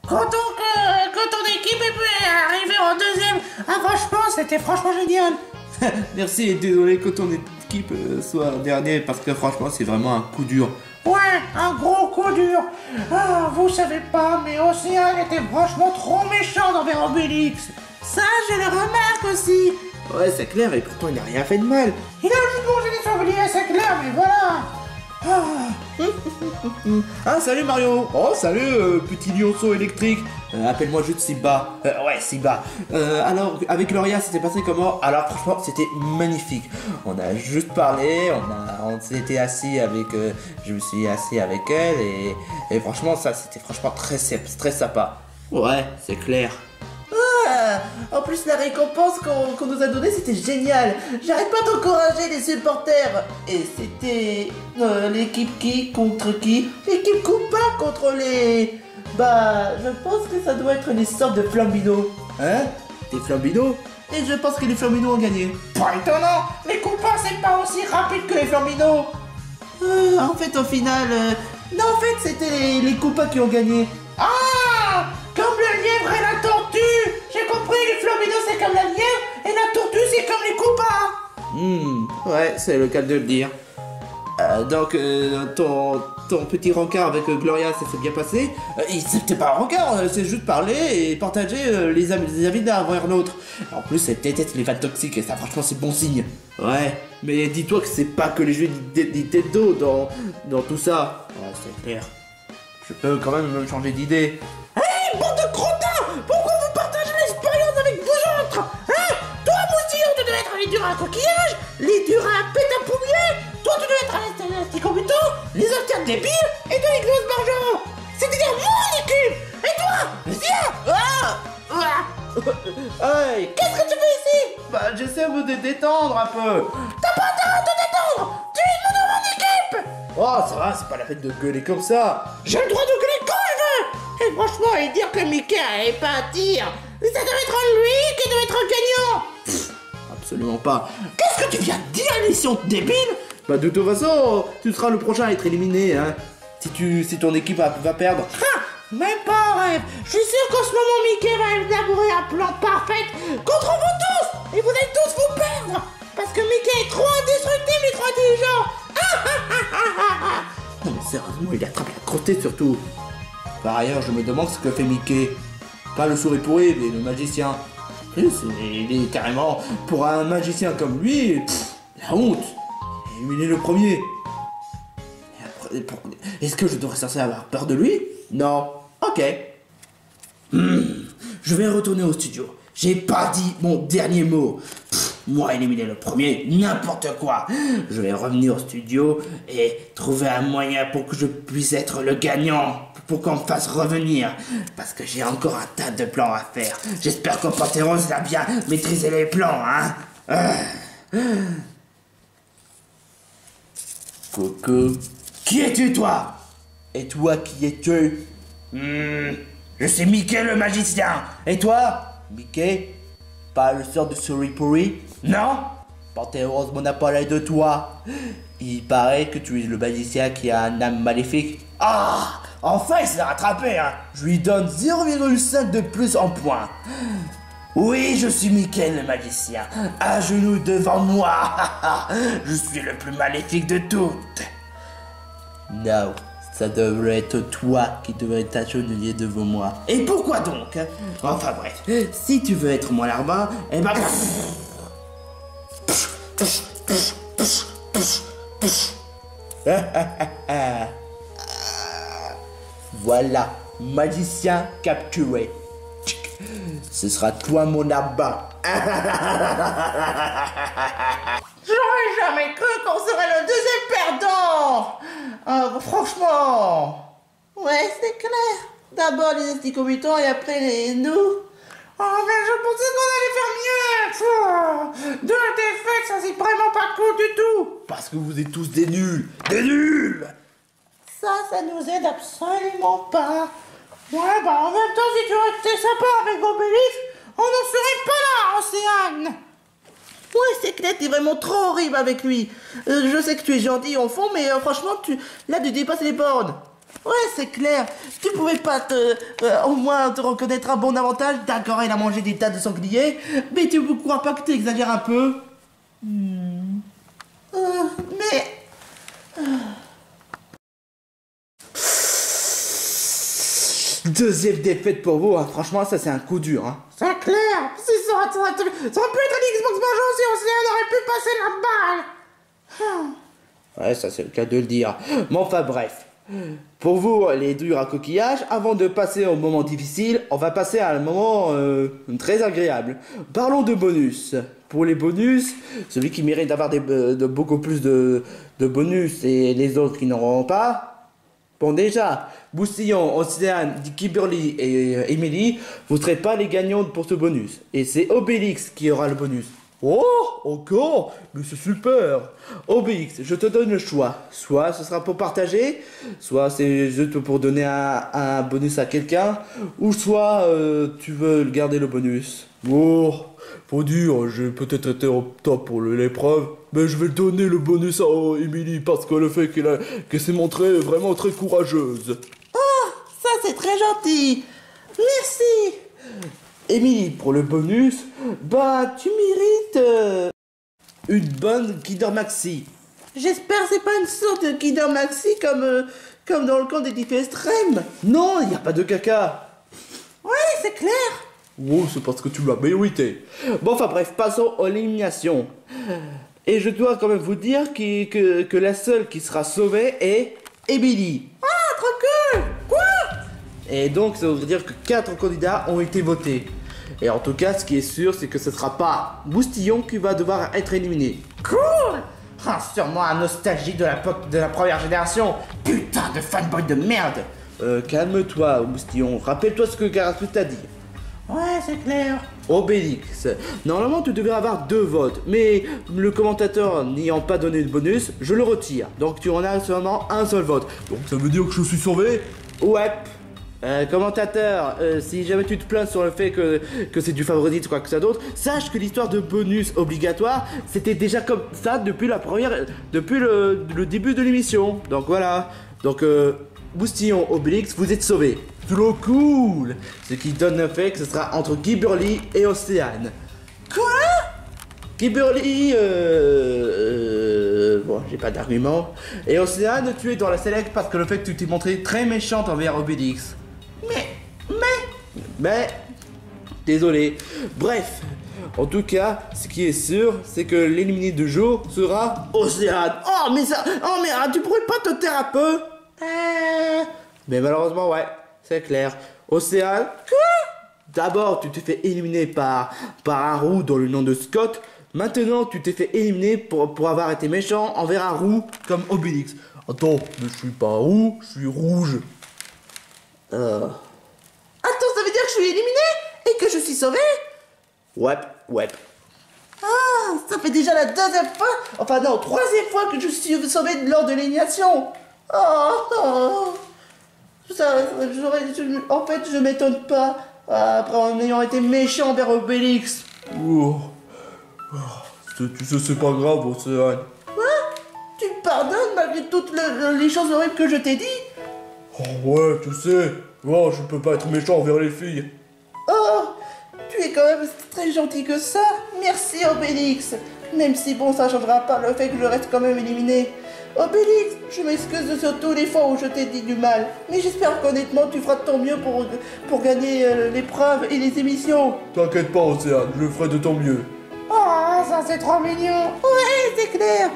Quand ton équipe est arrivée en deuxième, ah franchement, c'était franchement génial. Merci et désolé que ton équipe soit dernier parce que franchement c'est vraiment un coup dur. Ouais, un gros coup dur. Ah, vous savez pas, mais Océane était franchement trop méchant envers Obélix. Ça, je le remarque aussi. Ouais, c'est clair, et pourtant il n'a rien fait de mal. Il a juste mangé des sangliers, c'est clair, mais voilà. Ah, salut Mario. Oh, salut petit lionceau électrique. Appelle-moi juste Simba. Ouais, Simba. Alors, avec Gloria, c'était passé comment? Alors, franchement, c'était magnifique. On a juste parlé, on s'était assis avec... je me suis assis avec elle, et franchement, ça, c'était franchement très sympa. Ouais, c'est clair. Ah, en plus la récompense qu'on nous a donnée c'était génial. J'arrête pas d'encourager les supporters. Et c'était l'équipe qui contre qui? L'équipe Koopa contre les... Bah je pense que ça doit être une sorte de Flambinos. Hein? Des Flambinos? Et je pense que les Flambinos ont gagné. Pas étonnant, les Koopas c'est pas aussi rapide que les Flambinos. En fait au final... Non en fait c'était les Koopas qui ont gagné. Ah, comme le lièvre et la tortue. J'ai compris, les Flambinos c'est comme la lièvre et la tortue c'est comme les Koopas. Ouais, c'est le cas de le dire. Donc, ton petit rencard avec Gloria, ça s'est bien passé. C'était pas un rencard, c'est juste parler et partager les avis d'un envers l'autre. En plus, elle déteste les vannes toxiques et ça, franchement, c'est bon signe. Ouais, mais dis-toi que c'est pas que les jeux Nintendo dans tout ça. Ouais, c'est clair. Je peux quand même me changer d'idée. Hey, bande de crottins! Pourquoi vous partagez l'expérience avec vous autres? Hein? Toi, Moustillon, tu devais être les durs à coquillage, les durs à pète à poulier. Toi, tu devais être un élastique-buton, les obstacles débiles et de l'église Bargeron. C'est-à-dire mon équipe. Et toi, viens! Hey, Qu'est-ce que tu fais ici? bah, j'essaie de détendre un peu. T'as pas intérêt de te détendre! Tu es de mon équipe! Oh, ça va, c'est pas la peine de gueuler comme ça. J'ai le droit de gueuler quand je veux! Et franchement, et dire que Mickey avait pas à tir, ça devait être lui qui devait être gagnant! Absolument pas. Qu'est-ce que tu viens de dire, émission débile? Bah de toute façon, tu seras le prochain à être éliminé, hein. Si ton équipe va perdre. Ah, mais pas en rêve! Je suis sûr qu'en ce moment, Mickey va élaborer un plan parfait contre vous tous! Et vous allez tous vous perdre! Parce que Mickey est trop indestructible et trop intelligent! Non mais sérieusement, il attrape la crotté surtout. Par ailleurs, je me demande ce que fait Mickey. Pas le souris pourri, mais le magicien. Il est carrément, pour un magicien comme lui, la honte. Il est le premier. Et après, est-ce que je devrais censé avoir peur de lui? Non. Ok. Je vais retourner au studio. J'ai pas dit mon dernier mot. Moi éliminer le premier, n'importe quoi. Je vais revenir au studio et trouver un moyen pour que je puisse être le gagnant. Pour qu'on me fasse revenir. Parce que j'ai encore un tas de plans à faire. J'espère que Panthéros a bien maîtrisé les plans, hein. Coucou. Qui es-tu, toi? Et toi, qui es-tu? Je suis Mickey le magicien. Et toi? Mickey? Pas le sort de souris pourri? Non? Panthéros m'en a parlé de toi. Il paraît que tu es le magicien qui a un âme maléfique. Ah! Enfin, il s'est rattrapé, hein. Je lui donne 0,5 de plus en points. Oui, je suis Mickey le magicien. À genoux devant moi. Je suis le plus maléfique de toutes. Non, ça devrait être toi qui devrais t'agenouiller devant moi. Et pourquoi donc? Enfin bref, si tu veux être mon larbin, eh ben... Voilà, magicien capturé. Ce sera toi mon larbin. J'aurais jamais cru qu'on serait le deuxième perdant! Franchement! Ouais, c'est clair. D'abord les esticomutants et après nous. Oh, mais je pensais qu'on allait faire mieux! Deux défaites, ça c'est vraiment pas cool du tout! Parce que vous êtes tous des nuls. Des nuls! Ça nous aide absolument pas. Ouais, bah en même temps, si tu restais sympa avec Obélix, on n'en serait pas là, Océane! Ouais, c'est clair, t'es vraiment trop horrible avec lui. Je sais que tu es gentil au fond, mais franchement, là, tu dépasses les bornes. Ouais, c'est clair. Tu pouvais pas au moins te reconnaître un bon avantage. D'accord, il a mangé des tas de sangliers, mais tu ne crois pas que tu exagères un peu? Mais... Deuxième défaite pour vous, hein. Franchement, ça c'est un coup dur. Hein. C'est clair. Si ça aurait pu être l'Xbox Vengeance si on aurait pu passer la balle. Ouais, ça c'est le cas de le dire. Mais enfin bref. Pour vous, les durs à coquillage, avant de passer au moment difficile, on va passer à un moment très agréable. Parlons de bonus. Pour les bonus, celui qui mérite d'avoir beaucoup plus de bonus et les autres qui n'auront pas. Bon déjà, Boustillon, Océane, Kimberly et Emily, vous ne serez pas les gagnantes pour ce bonus. Et c'est Obélix qui aura le bonus. Oh, encore? Mais c'est super! Obélix, je te donne le choix. Soit ce sera pour partager, soit c'est juste pour donner un bonus à quelqu'un, ou soit tu veux garder le bonus. Oh, faut dire, j'ai peut-être été au top pour l'épreuve, mais je vais donner le bonus à Emily parce que le fait qu'elle s'est montrée vraiment très courageuse. Oh, ça c'est très gentil. Merci. Emily, pour le bonus, bah tu mérites une bonne Kinder Maxi. J'espère que c'est pas une sorte de Kinder Maxi comme dans le camp des défis extrêmes. Non, il n'y a pas de caca. Oui, c'est clair. Oh, c'est parce que tu l'as mérité. Bon, enfin bref, passons à l'élimination. Et je dois quand même vous dire que la seule qui sera sauvée est Emily. Ah, tranquille. Quoi? Et donc, ça veut dire que 4 candidats ont été votés. Et en tout cas, ce qui est sûr, c'est que ce sera pas Boustillon qui va devoir être éliminé. Cool. Ah, sûrement un nostalgique de la première génération. Putain de fanboy de merde. Calme-toi, Boustillon. Rappelle-toi ce que Carapus t'a dit. Ouais, c'est clair. Obélix, normalement tu devrais avoir 2 votes, mais le commentateur n'ayant pas donné de bonus, je le retire. Donc tu en as seulement un seul vote. Donc ça veut dire que je suis sauvé? Ouais. Commentateur, si jamais tu te plains sur le fait que c'est du favoritisme ou quoi que ce soit d'autre, sache que l'histoire de bonus obligatoire, c'était déjà comme ça depuis le début de l'émission. Donc voilà. Donc Boustillon, Obélix, vous êtes sauvés. Trop cool. Ce qui donne le fait que ce sera entre Kimberly et Océane. Quoi? Kimberly, bon, j'ai pas d'argument. Et Océane, tu es dans la select parce que le fait que tu t'es montré très méchante envers Obélix. Mais, désolé. Bref, en tout cas, ce qui est sûr, c'est que l'éliminé du jour sera Océane. Oh mais tu pourrais pas te taire un peu? Mais malheureusement, ouais, c'est clair. Océane, quoi? D'abord, tu t'es fait éliminer par un roux dans le nom de Scott. Maintenant, tu t'es fait éliminer pour avoir été méchant envers un roux comme Obélix. Attends, mais je suis pas roux, je suis rouge. Attends, ça veut dire que je suis éliminé et que je suis sauvé? Ouais. Ah, ça fait déjà la 2e fois, enfin non, 3e fois que je suis sauvé lors de l'élimination. Oh. En fait, je m'étonne pas, après en ayant été méchant envers Obélix. Oh. Tu sais, c'est pas grave, Océane. Quoi? Tu me pardonnes malgré toutes les choses horribles que je t'ai dit? Oh ouais, tu sais, oh, je peux pas être méchant envers les filles. Oh, tu es quand même très gentil que ça. Merci Obélix. Même si bon, ça changera pas le fait que je reste quand même éliminé. Obélix, je m'excuse de surtout les fois où je t'ai dit du mal. Mais j'espère qu'honnêtement tu feras de ton mieux pour gagner l'épreuve et les émissions. T'inquiète pas, Océane, je ferai de ton mieux. Oh, ça c'est trop mignon. Ouais, c'est clair.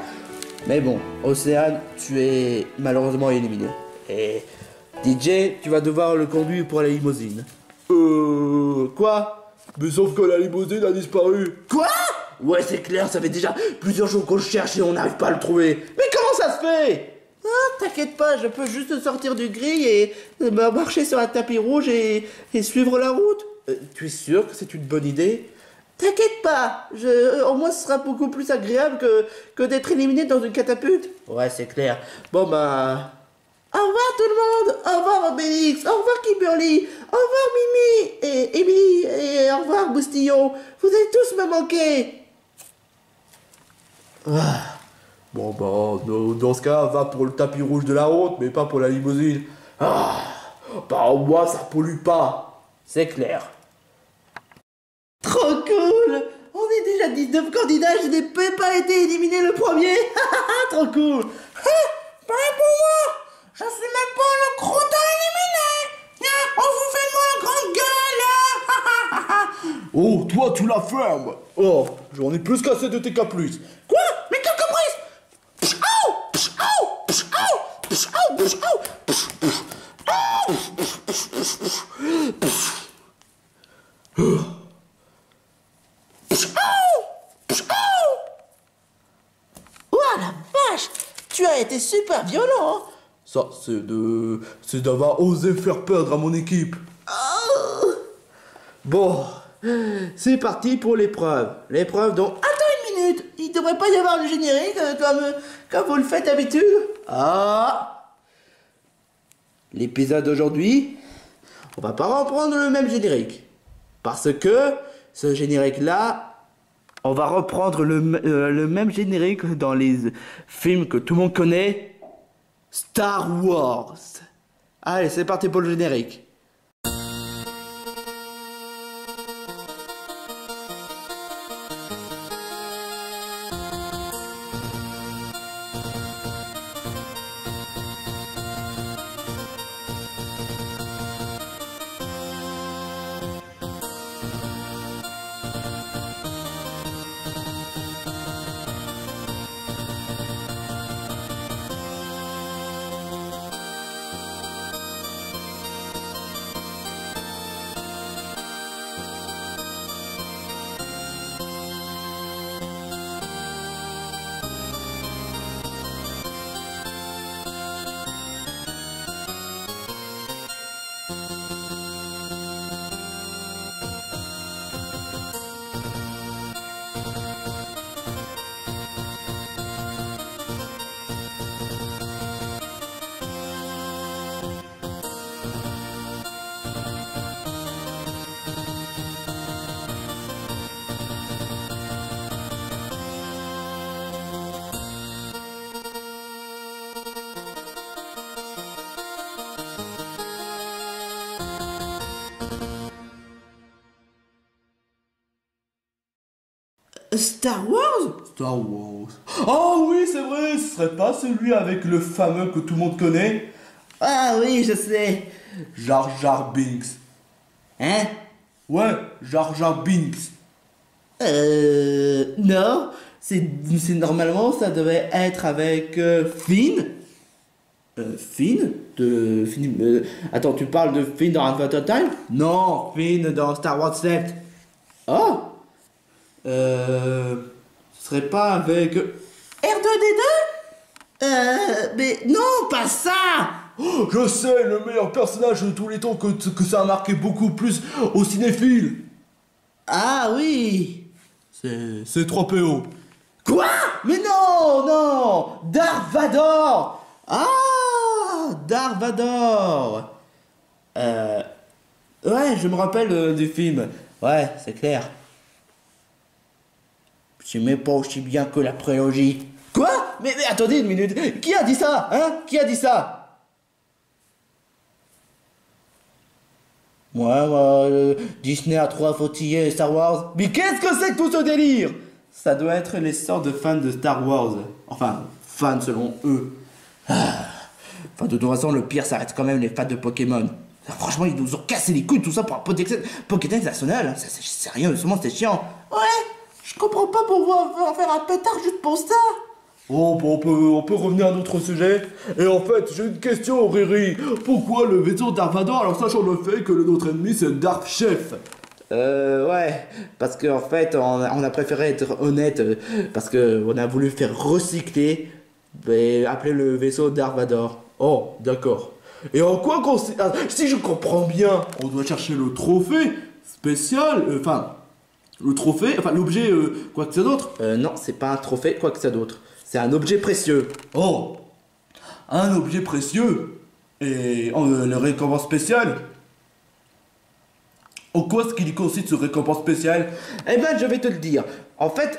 Mais bon, Océane, tu es malheureusement éliminé. Et DJ, tu vas devoir le conduire pour la limousine. Quoi? Mais sauf que la limousine a disparu. Quoi? Ouais, c'est clair, ça fait déjà plusieurs jours qu'on le cherche et on n'arrive pas à le trouver. Mais comment ça se fait? Ah, t'inquiète pas, je peux juste sortir du gris et marcher sur un tapis rouge et suivre la route. Tu es sûr que c'est une bonne idée? T'inquiète pas, au moins ce sera beaucoup plus agréable que d'être éliminé dans une catapulte. Ouais, c'est clair. Bon bah... Au revoir tout le monde. Au revoir Obélix. Au revoir Kimberly. Au revoir Mimi et Emily. Et au revoir Boustillon. Vous allez tous me manquer. Bon bah, dans ce cas, va pour le tapis rouge de la route, mais pas pour la limousine. Ah, bah au moins ça pollue pas. C'est clair. Trop cool! On est déjà 19 candidats, je n'ai même pas été éliminé le premier! Trop cool! Pareil pour moi! Je suis même pas le crottin éliminé! On vous fait de moi la grande gueule! Oh, toi tu la fermes. Oh, j'en ai plus qu'assez de tes caprices. Quoi? Mais quel caprice? Psh, au! Psh, au! Psh, au! Psh, au! Psh, au! Psh, psh, au! Psh, psh, psh, psh, psh. Oh la vache! Tu as été super violent! Hein? Ça, c'est d'avoir osé faire perdre à mon équipe. Oh. Bon, c'est parti pour l'épreuve. L'épreuve dont... Attends une minute! Il devrait pas y avoir le générique comme vous le faites d'habitude? Ah! L'épisode d'aujourd'hui, on va pas reprendre le même générique. Parce que ce générique-là, on va reprendre le même générique dans les films que tout le monde connaît. Star Wars. Allez, c'est parti pour le générique. Star Wars? Star Wars. Oh oui, c'est vrai, ce serait pas celui avec le fameux que tout le monde connaît? Ah oui, je sais. Jar Jar Binks. Hein? Ouais, Jar Jar Binks. Non. C'est normalement, ça devait être avec Finn. Finn? Attends, tu parles de Finn dans Adventure Time? Non, Finn dans Star Wars 7. Oh! Ce serait pas avec... R2D2? Mais non, pas ça! Oh, je sais, le meilleur personnage de tous les temps que ça a marqué beaucoup plus aux cinéphiles. Ah oui! C'est 3PO. Quoi? Mais non, non! Darth Vador! Ah! Darth Vador! Ouais, je me rappelle du film. Ouais, c'est clair. C'est même pas aussi bien que la prélogie. Quoi? Mais attendez une minute. Qui a dit ça? Hein? Qui a dit ça? Moi, Disney a trop fautillé Star Wars. Mais qu'est-ce que c'est que tout ce délire? Ça doit être les sortes de fans de Star Wars. Enfin, fans selon eux. Enfin, de toute façon, le pire, ça reste quand même les fans de Pokémon. Franchement, ils nous ont cassé les couilles, tout ça pour un Pokédex national. Ça, c'est sérieux, seulement c'était chiant. Ouais, je comprends pas pourquoi on va faire un pétard juste pour ça. Oh, bon, on peut revenir à notre sujet. Et en fait, j'ai une question, Riri. Pourquoi le vaisseau Darth Vader, alors sachant le fait que notre ennemi, c'est Darth Chef? Ouais, parce qu'en fait, on a préféré être honnête, parce qu'on a voulu faire recycler, et appeler le vaisseau Darth Vader. Oh, d'accord. Et en quoi consiste... si je comprends bien, on doit chercher le trophée spécial, l'objet, quoi que c'est d'autre. Non, c'est pas un trophée, quoi que c'est d'autre. C'est un objet précieux. Oh, un objet précieux. Et le récompense spéciale. En quoi est-ce qu'il consiste ce récompense spéciale? Eh ben, je vais te le dire. En fait,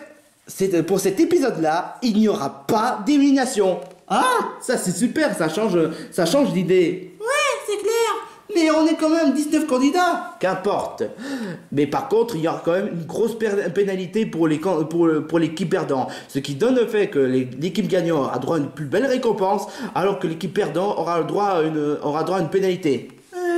pour cet épisode-là, il n'y aura pas d'élimination. Ah, ça c'est super, ça change d'idée. Ouais, Mais on est quand même 19 candidats. Qu'importe. Mais par contre, il y aura quand même une grosse pénalité pour l'équipe perdante. Ce qui donne le fait que l'équipe gagnante aura droit à une plus belle récompense, alors que l'équipe perdante aura droit à une pénalité.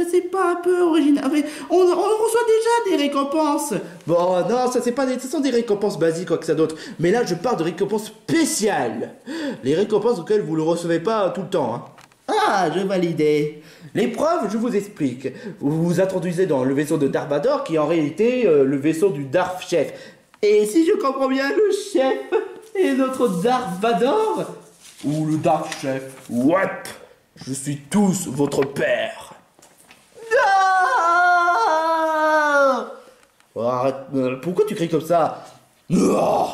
C'est pas un peu original. Mais on reçoit déjà des récompenses. Bon, non, ce sont des récompenses basiques, quoi que ça d'autre. Mais là, je parle de récompenses spéciales. Les récompenses auxquelles vous ne le recevez pas tout le temps. Hein. Ah, je valide. L'épreuve, je vous explique. Vous vous introduisez dans le vaisseau de Darth Vader, qui est en réalité le vaisseau du Darth Chef. Et si je comprends bien, le chef est notre Darth Vader. Ou le Darth Chef. Ouais, je suis tous votre père. Oh, arrête, pourquoi tu cries comme ça? Oh,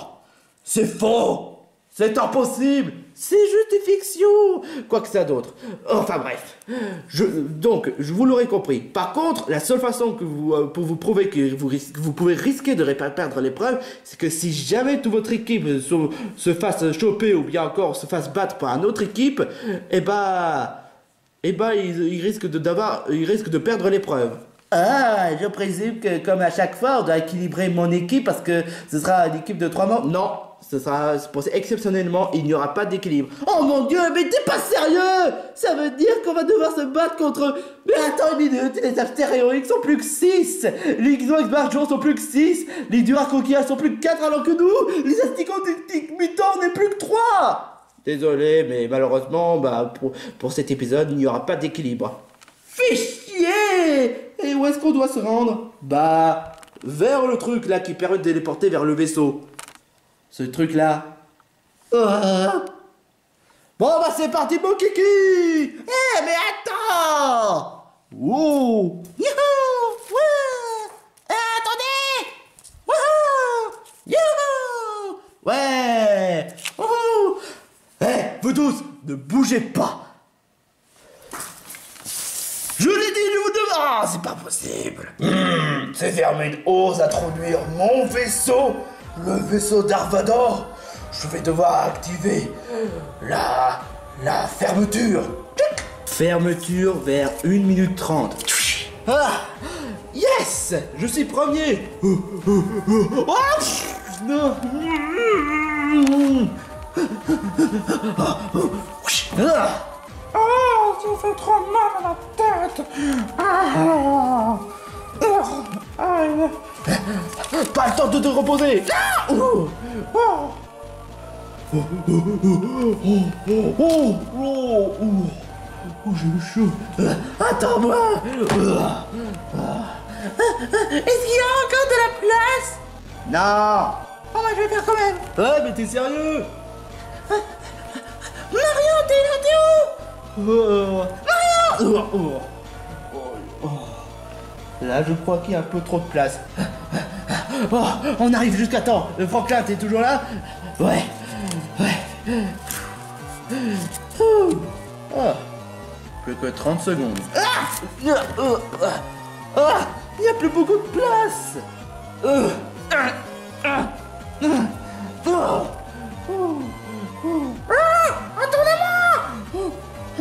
c'est faux. C'est impossible. C'est juste des fictions. Quoi que ça d'autre. Enfin bref. Donc, je vous l'aurais compris. Par contre, la seule façon que pour vous prouver que vous pouvez risquer de perdre l'épreuve, c'est que si jamais toute votre équipe se fasse choper ou bien encore se fasse battre par une autre équipe, il risque de perdre l'épreuve. Ah, je présume que comme à chaque fois, on doit équilibrer mon équipe parce que ce sera une équipe de 3 membres. Non, exceptionnellement, il n'y aura pas d'équilibre. Oh mon Dieu, mais t'es pas sérieux? Ça veut dire qu'on va devoir se battre contre... Mais attends une minute, les Astéroïdes sont plus que 6. Les Xbox sont plus que 6. Les Duracoquia sont plus que 4 alors que nous, les Asticotiques mutants, on n'est plus que 3. Désolé, mais malheureusement, pour cet épisode, il n'y aura pas d'équilibre. Fais chier! Et où est-ce qu'on doit se rendre? Vers le truc là qui permet de téléporter vers le vaisseau. Ce truc là. Bon c'est parti mon kiki! Eh mais attends! Wow! Youhou! Wouh! Attendez! Wouhou! Youhou! Ouais! Wouhou! Eh, vous tous, ne bougez pas! Je l'ai dit, je vous demande... Ah, c'est pas possible. Ces vermines osent introduire mon vaisseau, le vaisseau Darth Vader. Je vais devoir activer la fermeture. Fermeture vers 1 minute 30. Ah, yes, je suis premier. Oh, ça fait trop mal à la tête. Pas le temps de te reposer. J'ai chaud. Attends-moi. Est-ce qu'il y a encore de la place? Non. Oh, bah, je vais faire quand même. Ouais, mais t'es sérieux? Mario, t'es où? Mario! Là, je crois qu'il y a un peu trop de place. Oh, on arrive jusqu'à temps. Franklin, t'es toujours là? Ouais. Plus que 30 secondes. Il n'y a plus beaucoup de place. Attendez-moi!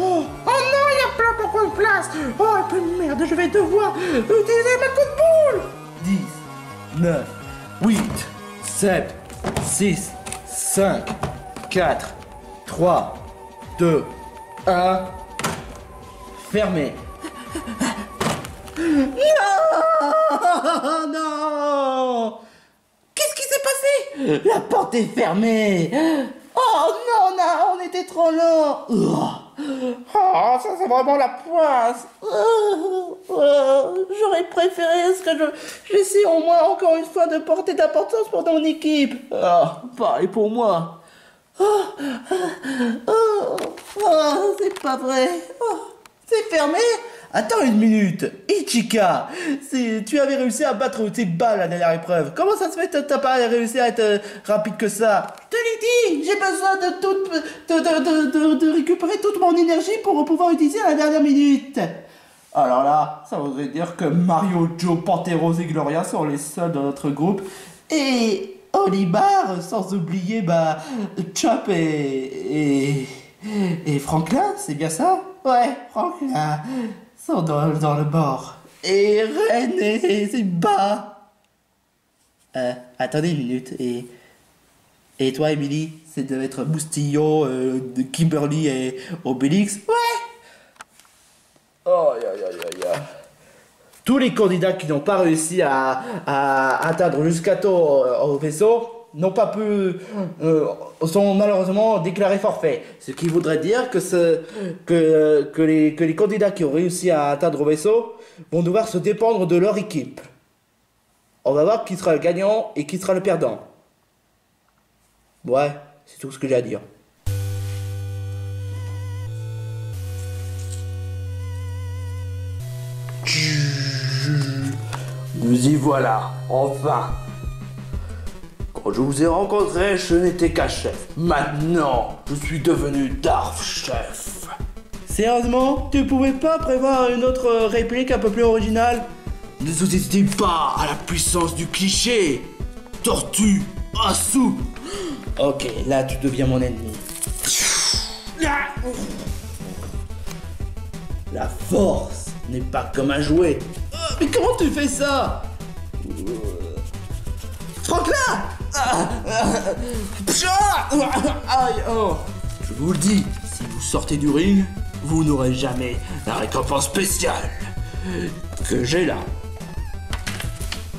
Oh non, il n'y a pas beaucoup de place. Oh, un peu de merde, je vais devoir utiliser ma coup de boule. 10, 9, 8, 7, 6, 5, 4, 3, 2, 1. Fermé. Non! Qu'est-ce qui s'est passé? La porte est fermée. Oh non, on était trop lent. Oh, ça c'est vraiment la poisse. J'aurais préféré à ce que j'essaie au moins encore une fois de porter d'importance pour mon équipe. Pareil pour moi. C'est pas vrai. C'est fermé. Attends une minute, Ichika, tu avais réussi à battre tes balles la dernière épreuve. Comment ça se fait que t'as pas réussi à être rapide que ça? Je te l'ai dit, j'ai besoin de récupérer toute mon énergie pour pouvoir utiliser à la dernière minute. Alors là, ça voudrait dire que Mario, Joe, Panteros et Gloria sont les seuls dans notre groupe. Et Olimar, sans oublier Chop et Franklin, c'est bien ça? Ouais, Franklin. sont dans le bord. Et Ren et Simba. Attendez une minute. Et toi, Emily, c'est de être Moustillon, de Kimberly et Obélix. Ouais. Oh, tous les candidats qui n'ont pas réussi à atteindre jusqu'à temps au vaisseau n'ont pas pu, sont malheureusement déclarés forfaits. Ce qui voudrait dire que les candidats qui ont réussi à atteindre au vaisseau vont devoir se dépendre de leur équipe. On va voir qui sera le gagnant et qui sera le perdant. Ouais, c'est tout ce que j'ai à dire. Nous y voilà, enfin. Quand je vous ai rencontré, je n'étais qu'un chef. Maintenant, je suis devenu Darth Chef. Sérieusement, tu pouvais pas prévoir une autre réplique un peu plus originale? Ne sous-estime pas à la puissance du cliché. Tortue, à soupe. Ok, là tu deviens mon ennemi. La force n'est pas comme un jouet. Mais comment tu fais ça? Franklin! Aïe, oh. Je vous le dis, si vous sortez du ring, vous n'aurez jamais la récompense spéciale que j'ai là.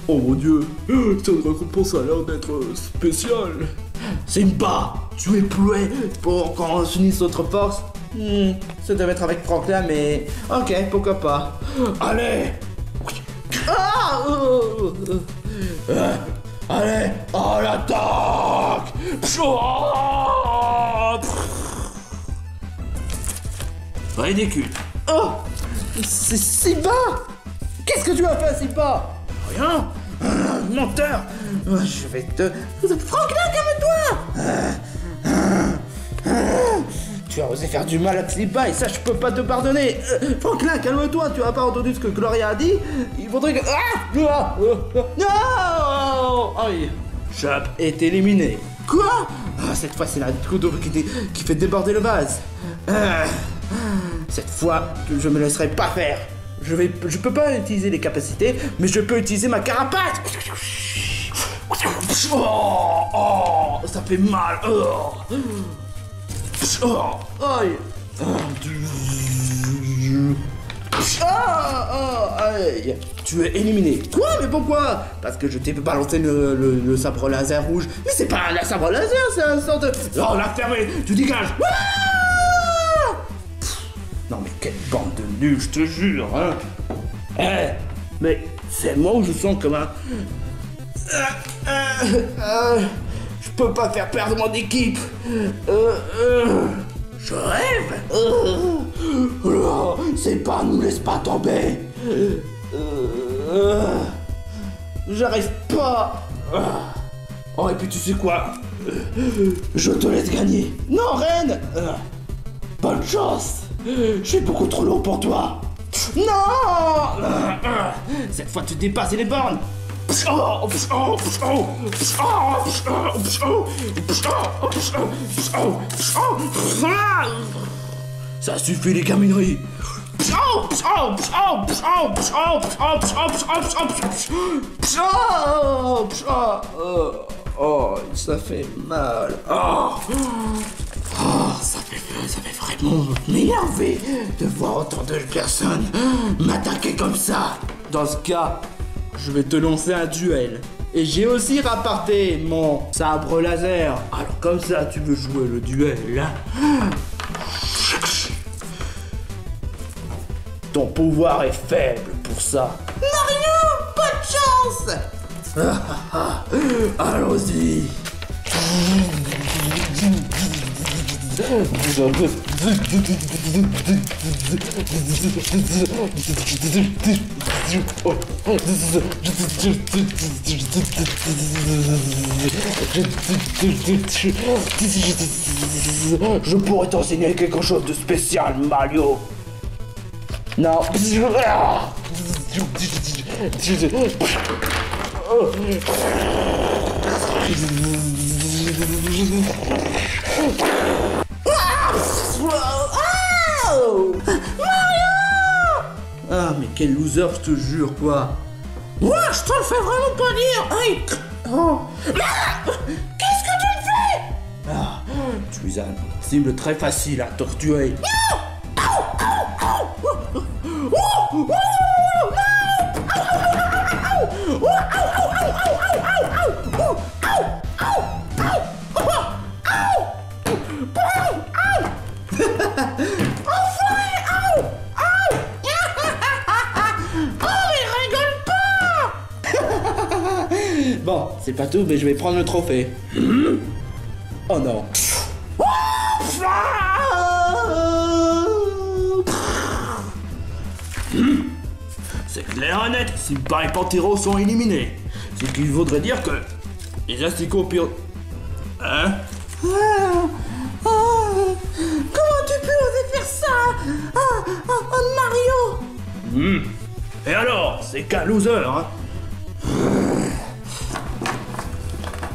Oh mon dieu, cette récompense a l'air d'être spéciale. Simba, tu es prêt pour qu'on unisse notre force? Ça devait être avec Franklin, mais ok, pourquoi pas. Allez! Allez, à l'attaque! Ridicule. Oh! C'est Simba! Qu'est-ce que tu as fait, Simba? Rien! Menteur! Je vais te... Franklin, calme-toi! Tu as osé faire du mal à Simba et ça, je peux pas te pardonner! Franklin, calme-toi! Tu as pas entendu ce que Gloria a dit? Il faudrait que... Non! Aïe! Chop est éliminé. Quoi? Cette fois, c'est la couteau qui fait déborder le vase. Cette fois, je me laisserai pas faire. Je peux pas utiliser les capacités, mais je peux utiliser ma carapace. Oh, ça fait mal. Aïe. Aïe. Tu es éliminé. Quoi? Mais pourquoi? Parce que je t'ai balancé le sabre laser rouge. Mais c'est pas un sabre laser, c'est un sort de... Oh, la fermée. Tu dégages. Non mais quelle bande de nuls, je te jure, hein. Mais c'est moi où je sens comme un... je peux pas faire perdre mon équipe. Je rêve. C'est pas, nous laisse pas tomber. J'arrive pas. Oh et puis tu sais quoi? Je te laisse gagner. Non, Reine. Bonne chance. Je suis beaucoup trop lourd pour toi. Non. Cette fois tu dépasses les bornes. Ça suffit les gamineries. Oh, ça fait mal. Ça fait vraiment m'énerver de voir autant de personnes m'attaquer comme ça. Dans ce cas, je vais te lancer un duel. Et j'ai aussi rapporté mon sabre laser. Alors comme ça, tu veux jouer le duel. Ton pouvoir est faible pour ça. Mario, pas de chance. Allons-y. Je pourrais t'enseigner quelque chose de spécial, Mario. Non. Mario! Ah, mais quel loser, je te jure, quoi. Ouais, je te le fais vraiment pas dire. Aïe. Oh. Ah, qu'est-ce que tu me fais? Ah, tu es un cible très facile à torturer. Bon, c'est pas tout, mais je vais prendre le trophée. Oh non. C'est clair et net, Simba et Pantero sont éliminés. Ce qui voudrait dire que les asticots pire... Hein? Comment tu peux oser faire ça? Mario! Et alors, c'est qu'un loser, hein?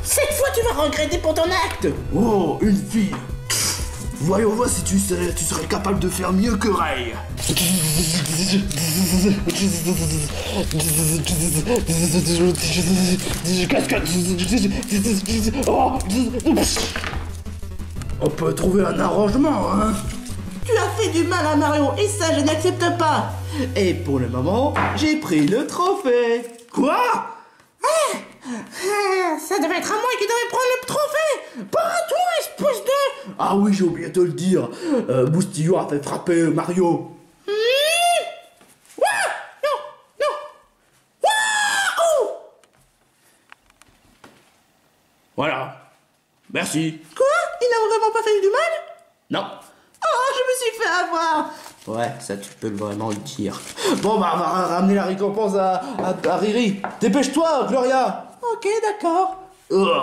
Cette fois, tu vas regretter pour ton acte! Oh, une fille. Voyons voir si tu serais capable de faire mieux que Ray. On peut trouver un arrangement, hein? Tu as fait du mal à Mario et ça, je n'accepte pas! Et pour le moment, j'ai pris le trophée. Quoi? Ça devait être à moi qui devais prendre le trophée! Pas à toi, espèce de... Ah oui, j'ai oublié de le dire. Boustillon a fait frapper Mario. Voilà. Merci. Quoi? Il n'a vraiment pas fait du mal? Non. Oh, je me suis fait avoir! Ouais, ça tu peux vraiment le dire. Bon bah on va ramener la récompense à Riri. Dépêche-toi, Gloria. Ok, d'accord. Oh,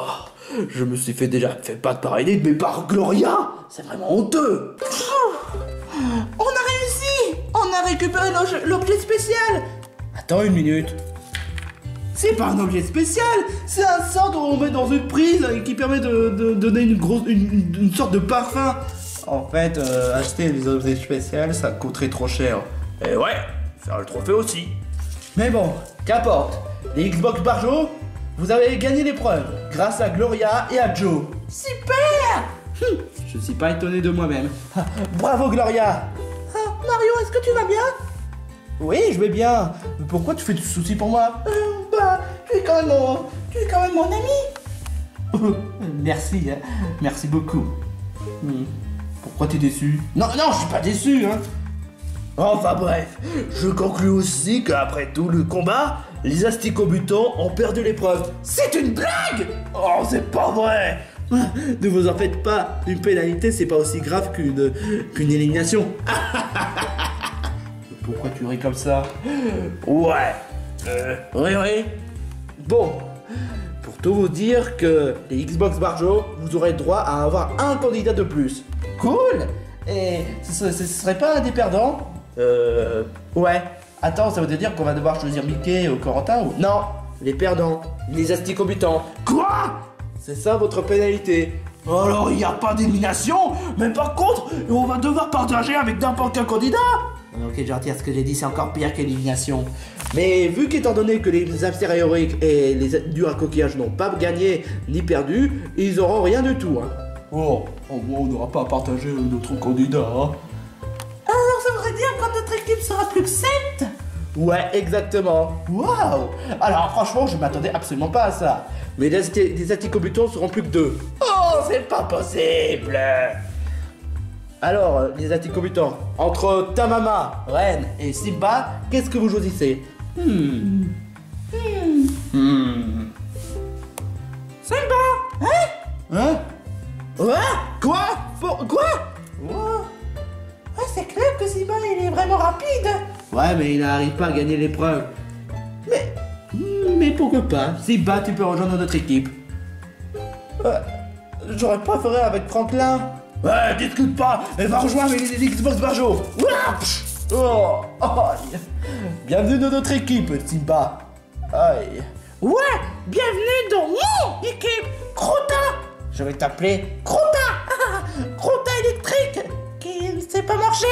je me suis déjà fait pas de pareil, mais par Gloria, c'est vraiment honteux. On a réussi! On a récupéré l'objet spécial! Attends une minute. C'est pas un objet spécial, c'est un sort qu'on met dans une prise et qui permet de donner une sorte de parfum. En fait, acheter des objets spéciaux, ça coûterait trop cher. Et ouais, faire le trophée aussi. Mais bon, qu'importe. Les Xbox Barjo, vous avez gagné l'épreuve grâce à Gloria et à Joe. Super! Je suis pas étonné de moi-même. Bravo Gloria. Mario, est-ce que tu vas bien? Oui, je vais bien. Pourquoi tu fais du souci pour moi? Tu es quand même mon ami. Merci, hein. Merci beaucoup. Pourquoi t'es déçu? Non, je suis pas déçu, hein. Enfin bref, je conclus aussi qu'après tout le combat, les asticobutants ont perdu l'épreuve. C'est une blague! Oh, c'est pas vrai! Ne vous en faites pas, une pénalité c'est pas aussi grave qu'une élimination. Pourquoi tu ris comme ça? Ouais. Oui. Bon, pour tout vous dire que les Xbox Barjo, vous aurez droit à avoir un candidat de plus. Cool! Et ce serait pas un des perdants? Ouais. Attends, ça veut dire qu'on va devoir choisir Mickey ou Corentin ou... Non, les perdants, les asticobutants. Quoi? C'est ça votre pénalité. Alors il n'y a pas d'élimination, mais par contre, on va devoir partager avec n'importe quel candidat. Ok, je retire ce que j'ai dit, c'est encore pire qu'élimination. Mais vu qu'étant donné que les hamsters héroïques et les durs à coquillage n'ont pas gagné ni perdu, ils auront rien du tout. Hein. Oh, au moins on n'aura pas à partager notre candidat. Hein. Alors ça voudrait dire que notre équipe sera plus que 7? Ouais, exactement. Waouh! Alors franchement, je m'attendais absolument pas à ça. Mais les asticobutants seront plus que 2. Oh, c'est pas possible! Alors, les asticobutants, entre Tamama, Ren et Simba, qu'est-ce que vous choisissez? Simba! Hein? Ouais? Quoi? Quoi? Ouais, c'est clair que Simba, il est vraiment rapide. Ouais, mais il n'arrive pas à gagner l'épreuve. Mais pourquoi pas? Simba, tu peux rejoindre notre équipe. J'aurais préféré avec Franklin. Ouais, discute pas, elle va rejoindre les Xbox Barjo. Oh, bienvenue dans notre équipe, Simba. Aïe. Ouais, bienvenue dans mon équipe, Crota. Je vais t'appeler Crota. Crota électrique, qui ne sait pas marcher.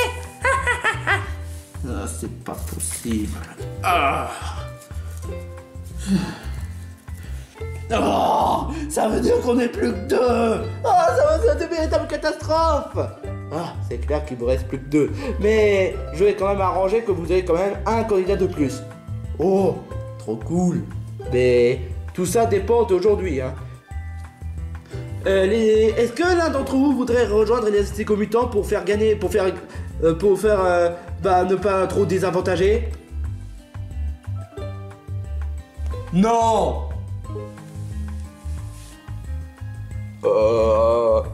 Ah, c'est pas possible. Ah. Oh, ça veut dire qu'on est plus que 2. Ah, ça va être une véritable catastrophe. Ah, c'est clair qu'il vous reste plus que 2. Mais je vais quand même arranger que vous ayez quand même un candidat de plus. Oh, trop cool. Mais tout ça dépend d'aujourd'hui, hein. Est-ce que l'un d'entre vous voudrait rejoindre les Asticos Mutants pour faire gagner, pour faire ne pas trop désavantager? Non.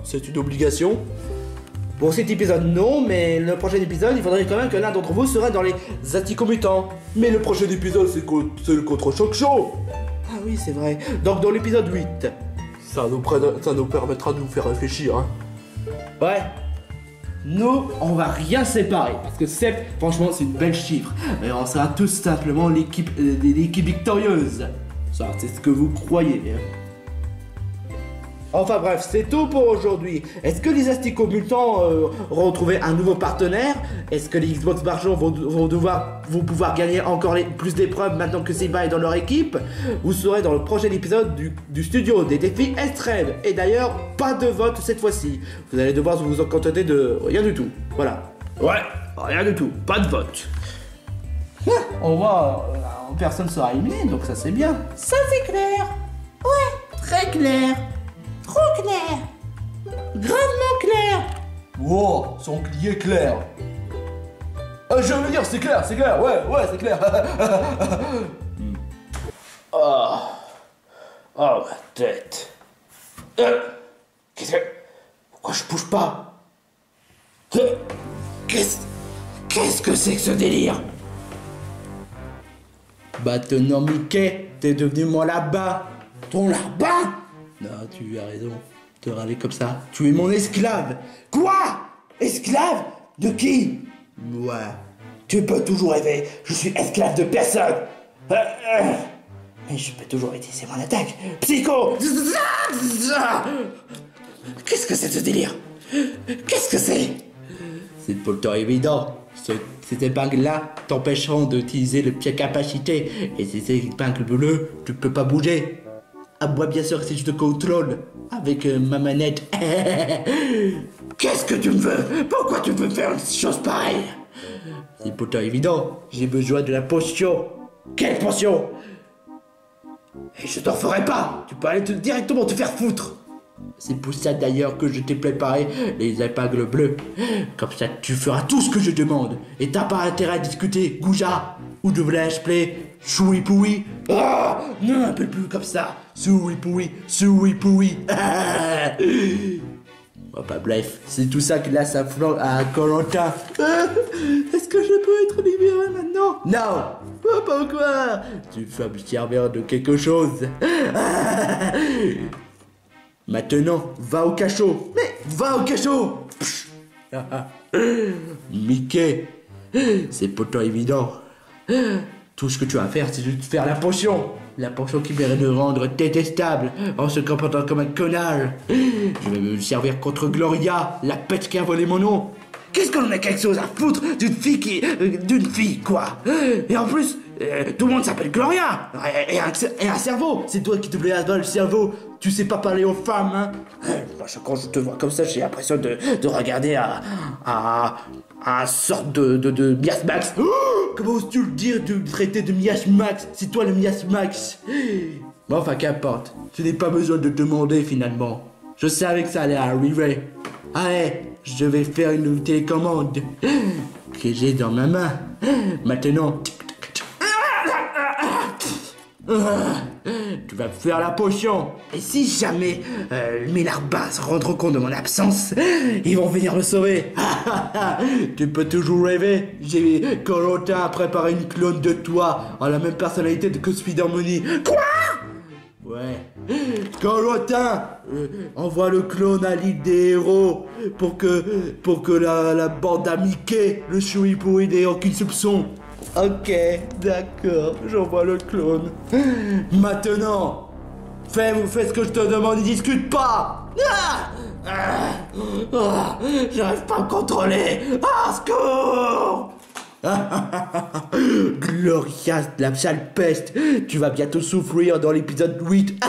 C'est une obligation. Pour cet épisode, non, mais le prochain épisode, il faudrait quand même que l'un d'entre vous serait dans les Asticos Mutants. Mais le prochain épisode, c'est le contre-choc show. Ah oui, c'est vrai. Donc dans l'épisode 8, ça nous permettra de nous faire réfléchir, hein. Ouais. Nous, on va rien séparer, parce que franchement, c'est une belle chiffre. Et on sera tous simplement l'équipe victorieuse. Ça, c'est ce que vous croyez, hein. Enfin bref, c'est tout pour aujourd'hui. Est-ce que les Asticos Mutants auront trouvé un nouveau partenaire? Est-ce que les Xbox Marchands vont pouvoir gagner encore plus d'épreuves maintenant que Seba est dans leur équipe? Vous serez dans le prochain épisode du studio des défis extrêmes. Et d'ailleurs, pas de vote cette fois-ci. Vous allez devoir vous en contenter de rien du tout. Voilà. Ouais, rien du tout. Pas de vote. On voit, personne sera éliminé, donc ça c'est bien. Ça c'est clair. Ouais, très clair. Trop clair. Gravement clair. Wow, son client clair. Je veux dire, c'est clair, ouais, c'est clair. Oh, ma tête. Pourquoi je bouge pas? Qu'est-ce que c'est que ce délire? Maintenant, Mickey, t'es devenu mon larbin. Ton larbin? Non, tu as raison. Te râler comme ça. Tu es mon esclave. Quoi? Esclave? De qui? Moi. Tu peux toujours rêver. Je suis esclave de personne. Mais je peux toujours utiliser mon attaque. Psycho! Qu'est-ce que c'est ce délire? Qu'est-ce que c'est? C'est pourtant évident. Ces épingles-là t'empêcheront d'utiliser le pied capacité. Et ces épingles bleues, tu peux pas bouger. Ah, moi, bien sûr, si je te contrôle avec ma manette. Qu'est-ce que tu me veux? Pourquoi tu veux faire une chose pareille? C'est pourtant évident. J'ai besoin de la potion. Quelle potion? Et je t'en ferai pas. Tu peux aller directement te faire foutre. C'est pour ça d'ailleurs que je t'ai préparé les épingles bleues. Comme ça, tu feras tout ce que je demande. Et t'as pas intérêt à discuter, Gouja. Ou devrais-je play Choui-poui? Ah, non, un peu plus comme ça. Choui-poui, choui-poui. Enfin bref, c'est tout ça que là ça flanque à Koh-Lanta. Est-ce que je peux être libéré maintenant? Non. Pourquoi? Tu vas me servir de quelque chose. Maintenant, va au cachot. Mais va au cachot. Mickey, c'est pourtant évident. Tout ce que tu vas faire, c'est juste faire la potion. La potion qui mérite de rendre détestable en se comportant comme un connard. Je vais me servir contre Gloria, la pète qui a volé mon nom. Qu'est-ce qu'on a quelque chose à foutre d'une fille quoi. Et en plus, tout le monde s'appelle Gloria. Et un cerveau. C'est toi qui te voulais avoir le cerveau. Tu sais pas parler aux femmes, hein. Quand je te vois comme ça, j'ai l'impression de regarder à sorte de Mias Max. Comment oses-tu le dire, de traiter de Mias Max? C'est toi le Mias Max. Bon, enfin, qu'importe. Tu n'as pas besoin de demander finalement. Je savais que ça allait arriver. Allez, je vais faire une télécommande que j'ai dans ma main. Maintenant, tu vas faire la potion. Et si jamais mes larbins se rendront compte de mon absence, ils vont venir me sauver. Tu peux toujours rêver. J'ai Koh-Lanta préparé une clone de toi en la même personnalité que Spider-Money. Quoi? Ouais. Koh-Lanta envoie le clone à l'île des héros pour que la bande à Mickey, le Choui-Poui n'ait aucun soupçon. Ok, d'accord, j'envoie le clone. Maintenant, fais ce que je te demande, ne discute pas. J'arrive pas à me contrôler. Ah, secours. Glorias, la sale peste, tu vas bientôt souffrir dans l'épisode 8.